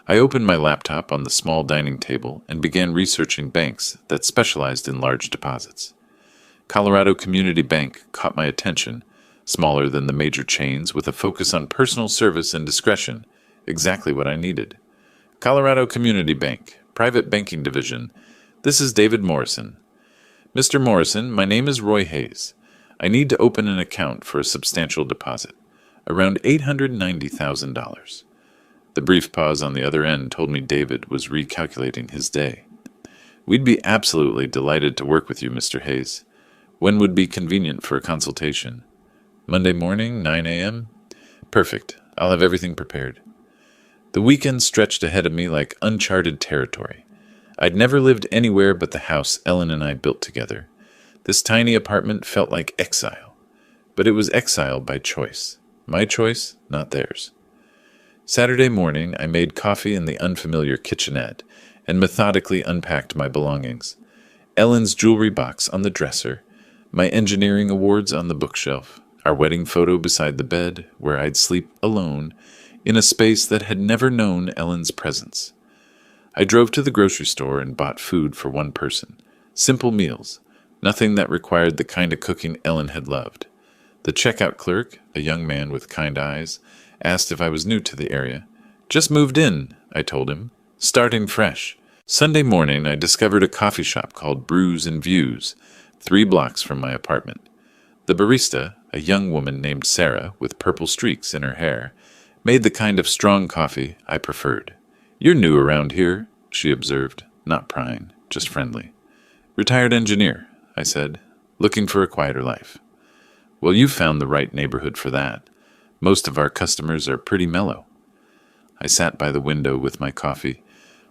I opened my laptop on the small dining table and began researching banks that specialized in large deposits. Colorado Community Bank caught my attention, smaller than the major chains with a focus on personal service and discretion, exactly what I needed. "Colorado Community Bank, Private Banking Division. This is David Morrison." "Mr. Morrison, my name is Roy Hayes. I need to open an account for a substantial deposit, around $890,000. The brief pause on the other end told me David was recalculating his day. "We'd be absolutely delighted to work with you, Mr. Hayes. When would be convenient for a consultation?" "Monday morning, 9 a.m.? "Perfect. I'll have everything prepared." The weekend stretched ahead of me like uncharted territory. I'd never lived anywhere but the house Ellen and I built together. This tiny apartment felt like exile. But it was exile by choice. My choice, not theirs. Saturday morning, I made coffee in the unfamiliar kitchenette and methodically unpacked my belongings. Ellen's jewelry box on the dresser, my engineering awards on the bookshelf, our wedding photo beside the bed where I'd sleep alone in a space that had never known Ellen's presence. I drove to the grocery store and bought food for one person. Simple meals, nothing that required the kind of cooking Ellen had loved. The checkout clerk, a young man with kind eyes, asked if I was new to the area. "Just moved in," I told him, starting fresh. Sunday morning, I discovered a coffee shop called Brews and Views, 3 blocks from my apartment. The barista, a young woman named Sarah with purple streaks in her hair, made the kind of strong coffee I preferred. "You're new around here," she observed, not prying, just friendly. "Retired engineer," I said, "looking for a quieter life." "Well, you've found the right neighborhood for that. Most of our customers are pretty mellow." I sat by the window with my coffee,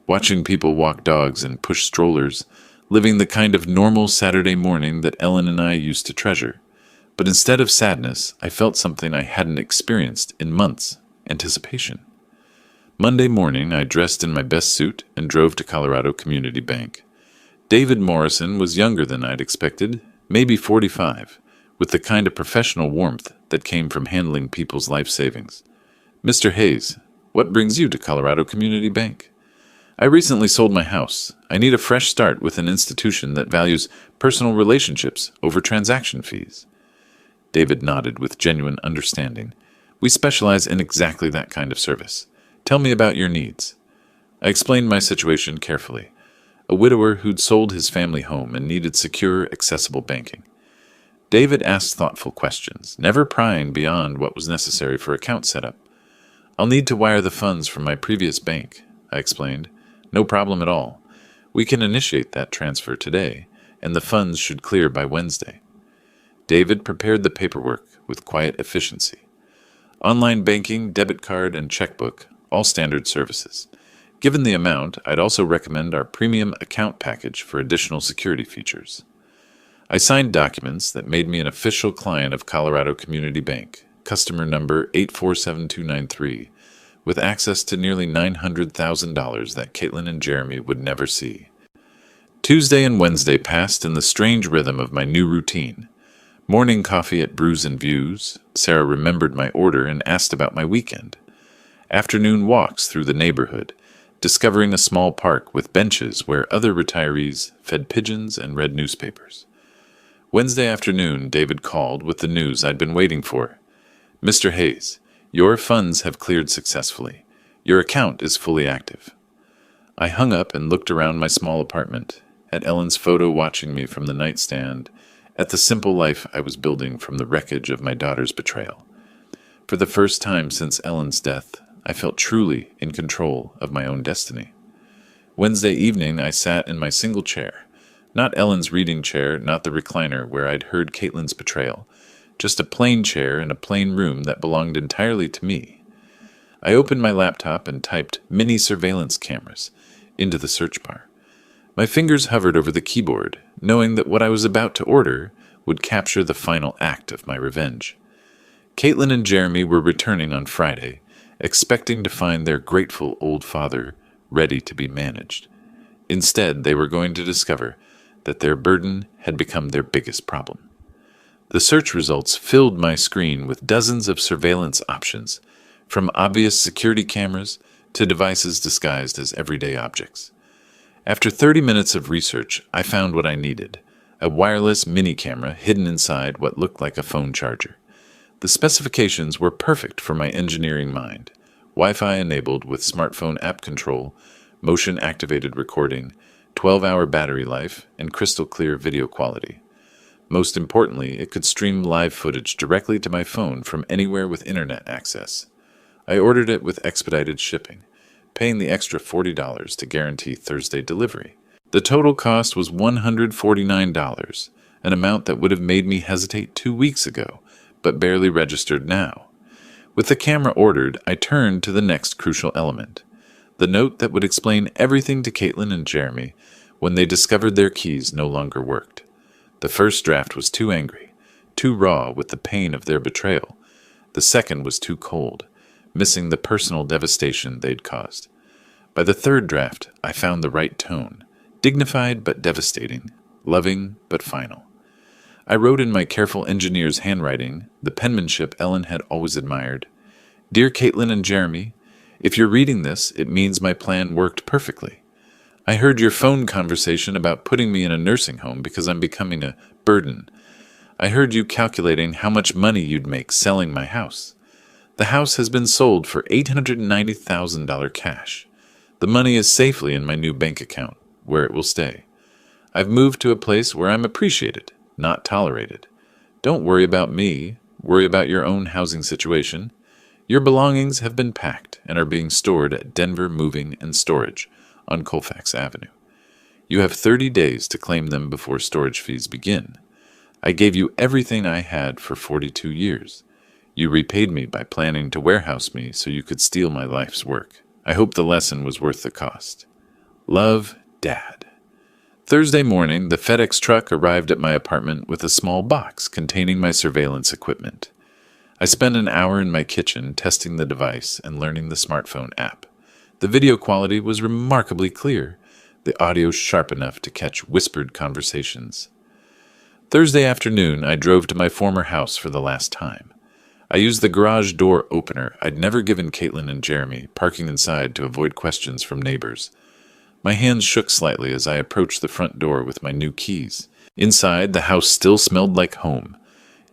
watching people walk dogs and push strollers, living the kind of normal Saturday morning that Ellen and I used to treasure. But instead of sadness, I felt something I hadn't experienced in months: anticipation. Monday morning, I dressed in my best suit and drove to Colorado Community Bank. David Morrison was younger than I'd expected, maybe 45, with the kind of professional warmth that came from handling people's life savings. "Mr. Hayes, what brings you to Colorado Community Bank?" "I recently sold my house. I need a fresh start with an institution that values personal relationships over transaction fees." David nodded with genuine understanding. "We specialize in exactly that kind of service. Tell me about your needs." I explained my situation carefully. A widower who'd sold his family home and needed secure, accessible banking. David asked thoughtful questions, never prying beyond what was necessary for account setup. "I'll need to wire the funds from my previous bank," I explained. "No problem at all. We can initiate that transfer today, and the funds should clear by Wednesday." David prepared the paperwork with quiet efficiency. Online banking, debit card, and checkbook, all standard services. Given the amount, I'd also recommend our premium account package for additional security features. I signed documents that made me an official client of Colorado Community Bank, customer number 847293, with access to nearly $900,000 that Caitlin and Jeremy would never see. Tuesday and Wednesday passed in the strange rhythm of my new routine. Morning coffee at Brews and Views. Sarah remembered my order and asked about my weekend. Afternoon walks through the neighborhood, discovering a small park with benches where other retirees fed pigeons and read newspapers. Wednesday afternoon, David called with the news I'd been waiting for. "Mr. Hayes, your funds have cleared successfully. Your account is fully active." I hung up and looked around my small apartment, at Ellen's photo watching me from the nightstand, at the simple life I was building from the wreckage of my daughter's betrayal. For the first time since Ellen's death, I felt truly in control of my own destiny. Wednesday evening, I sat in my single chair. Not Ellen's reading chair, not the recliner where I'd heard Caitlin's betrayal. Just a plain chair in a plain room that belonged entirely to me. I opened my laptop and typed "mini surveillance cameras" into the search bar. My fingers hovered over the keyboard, knowing that what I was about to order would capture the final act of my revenge. Caitlin and Jeremy were returning on Friday, expecting to find their grateful old father ready to be managed. Instead, they were going to discover that their burden had become their biggest problem. The search results filled my screen with dozens of surveillance options, from obvious security cameras to devices disguised as everyday objects. After 30 minutes of research, I found what I needed: a wireless mini camera hidden inside what looked like a phone charger. The specifications were perfect for my engineering mind: Wi-Fi enabled with smartphone app control, motion-activated recording, 12-hour battery life, and crystal-clear video quality. Most importantly, it could stream live footage directly to my phone from anywhere with internet access. I ordered it with expedited shipping, paying the extra $40 to guarantee Thursday delivery. The total cost was $149, an amount that would have made me hesitate 2 weeks ago, but barely registered now. With the camera ordered, I turned to the next crucial element: the note that would explain everything to Caitlin and Jeremy when they discovered their keys no longer worked. The first draft was too angry, too raw with the pain of their betrayal. The second was too cold, missing the personal devastation they'd caused. By the third draft, I found the right tone: dignified but devastating, loving but final. I wrote in my careful engineer's handwriting, the penmanship Ellen had always admired: "Dear Caitlin and Jeremy, if you're reading this, it means my plan worked perfectly. I heard your phone conversation about putting me in a nursing home because I'm becoming a burden. I heard you calculating how much money you'd make selling my house. The house has been sold for $890,000 cash. The money is safely in my new bank account, where it will stay. I've moved to a place where I'm appreciated, not tolerated. Don't worry about me. Worry about your own housing situation. Your belongings have been packed and are being stored at Denver Moving and Storage on Colfax Avenue. You have 30 days to claim them before storage fees begin. I gave you everything I had for 42 years. You repaid me by planning to warehouse me so you could steal my life's work. I hope the lesson was worth the cost. Love, Dad. Thursday morning, the FedEx truck arrived at my apartment with a small box containing my surveillance equipment. I spent an hour in my kitchen testing the device and learning the smartphone app. The video quality was remarkably clear, the audio sharp enough to catch whispered conversations. Thursday afternoon, I drove to my former house for the last time. I used the garage door opener I'd never given Caitlin and Jeremy, parking inside to avoid questions from neighbors. My hands shook slightly as I approached the front door with my new keys. Inside, the house still smelled like home.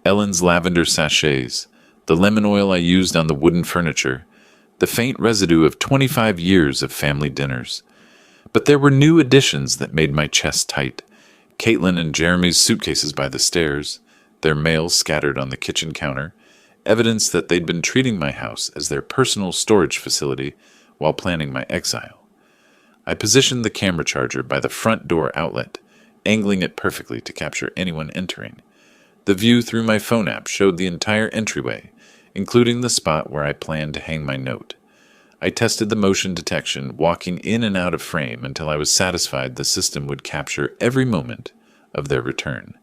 Ellen's lavender sachets, the lemon oil I used on the wooden furniture, the faint residue of 25 years of family dinners. But there were new additions that made my chest tight. Caitlin and Jeremy's suitcases by the stairs, their mail scattered on the kitchen counter, evidence that they'd been treating my house as their personal storage facility while planning my exile. I positioned the camera charger by the front door outlet, angling it perfectly to capture anyone entering. The view through my phone app showed the entire entryway, including the spot where I planned to hang my note. I tested the motion detection, walking in and out of frame until I was satisfied the system would capture every moment of their return.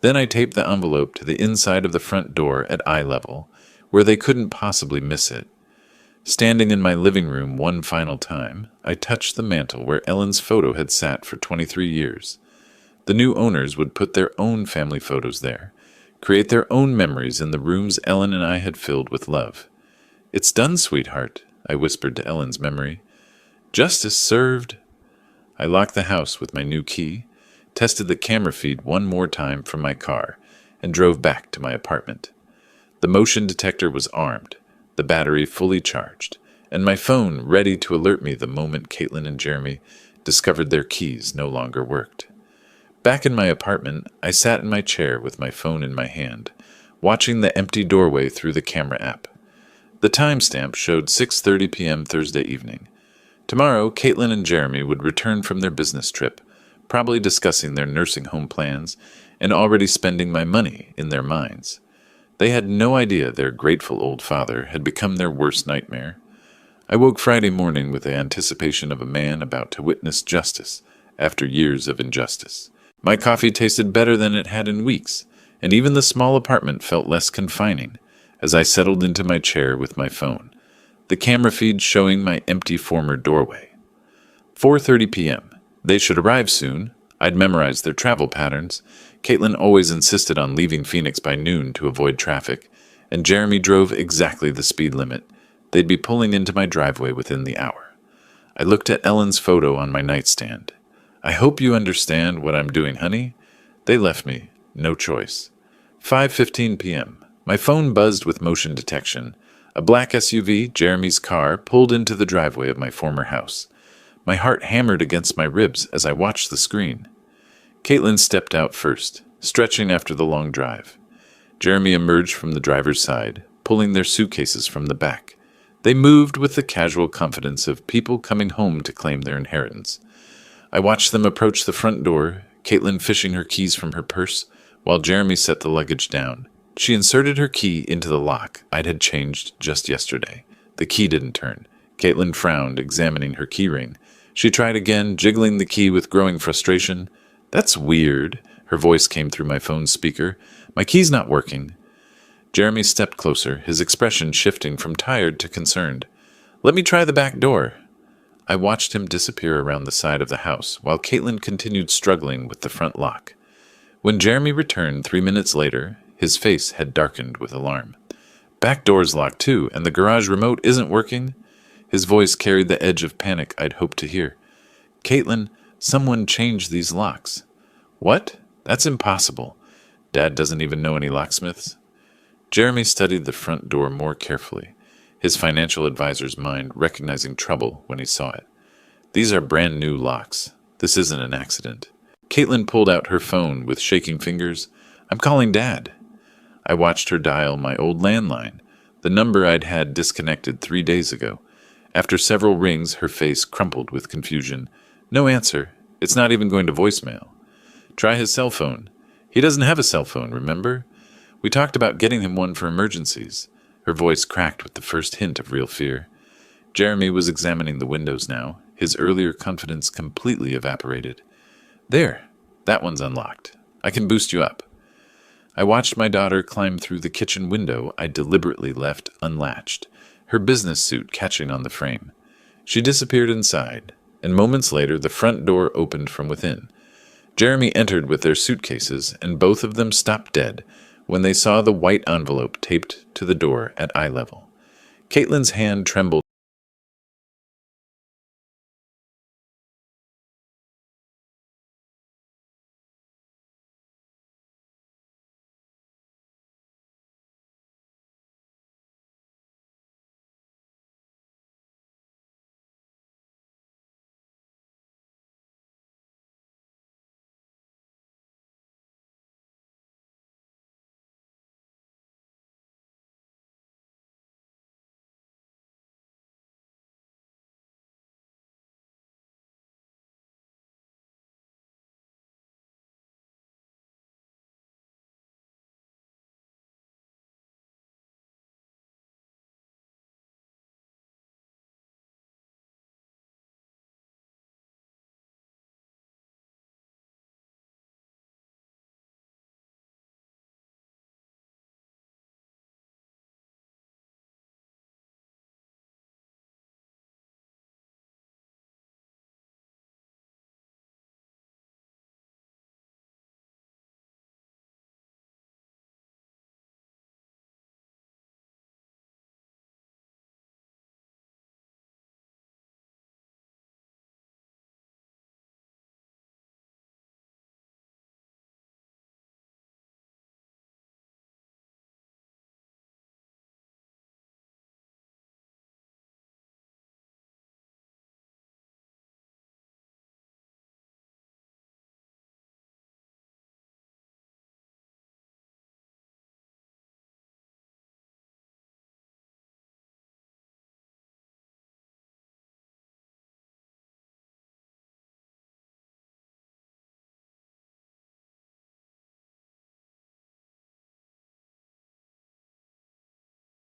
Then I taped the envelope to the inside of the front door at eye level, where they couldn't possibly miss it. Standing in my living room one final time, I touched the mantel where Ellen's photo had sat for 23 years. The new owners would put their own family photos there, create their own memories in the rooms Ellen and I had filled with love. "It's done, sweetheart," I whispered to Ellen's memory. "Justice served." I locked the house with my new key, tested the camera feed one more time from my car, and drove back to my apartment. The motion detector was armed, the battery fully charged, and my phone ready to alert me the moment Caitlin and Jeremy discovered their keys no longer worked. Back in my apartment, I sat in my chair with my phone in my hand, watching the empty doorway through the camera app. The timestamp showed 6:30 p.m. Thursday evening. Tomorrow, Caitlin and Jeremy would return from their business trip, probably discussing their nursing home plans and already spending my money in their minds. They had no idea their grateful old father had become their worst nightmare. I woke Friday morning with the anticipation of a man about to witness justice after years of injustice. My coffee tasted better than it had in weeks, and even the small apartment felt less confining as I settled into my chair with my phone, the camera feed showing my empty former doorway. 4:30 p.m. They should arrive soon. I'd memorized their travel patterns. Caitlin always insisted on leaving Phoenix by noon to avoid traffic, and Jeremy drove exactly the speed limit. They'd be pulling into my driveway within the hour. I looked at Ellen's photo on my nightstand. "I hope you understand what I'm doing, honey." They left me. No choice. 5:15 p.m. My phone buzzed with motion detection. A black SUV, Jeremy's car, pulled into the driveway of my former house. My heart hammered against my ribs as I watched the screen. Caitlin stepped out first, stretching after the long drive. Jeremy emerged from the driver's side, pulling their suitcases from the back. They moved with the casual confidence of people coming home to claim their inheritance. I watched them approach the front door, Caitlin fishing her keys from her purse, while Jeremy set the luggage down. She inserted her key into the lock I'd had changed just yesterday. The key didn't turn. Caitlin frowned, examining her keyring. She tried again, jiggling the key with growing frustration. "That's weird." Her voice came through my phone's speaker. "My key's not working." Jeremy stepped closer, his expression shifting from tired to concerned. "Let me try the back door." I watched him disappear around the side of the house, while Caitlin continued struggling with the front lock. When Jeremy returned 3 minutes later, his face had darkened with alarm. "Back door's locked too, and the garage remote isn't working?" His voice carried the edge of panic I'd hoped to hear. "Caitlin, someone changed these locks." "What? That's impossible. Dad doesn't even know any locksmiths." Jeremy studied the front door more carefully, his financial advisor's mind recognizing trouble when he saw it. "These are brand new locks. This isn't an accident." Caitlin pulled out her phone with shaking fingers. "I'm calling Dad." I watched her dial my old landline, the number I'd had disconnected 3 days ago. After several rings, her face crumpled with confusion. No answer. It's not even going to voicemail. Try his cell phone. He doesn't have a cell phone, remember? We talked about getting him one for emergencies. Her voice cracked with the first hint of real fear. Jeremy was examining the windows now. His earlier confidence completely evaporated. There. That one's unlocked. I can boost you up. I watched my daughter climb through the kitchen window I deliberately left unlatched, her business suit catching on the frame. She disappeared inside, and moments later the front door opened from within. Jeremy entered with their suitcases, and both of them stopped dead when they saw the white envelope taped to the door at eye level. Caitlin's hand trembled.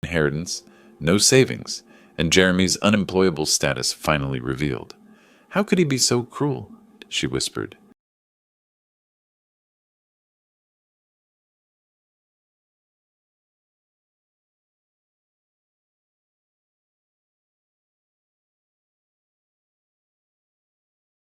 Inheritance, no savings, and Jeremy's unemployable status finally revealed. How could he be so cruel? She whispered.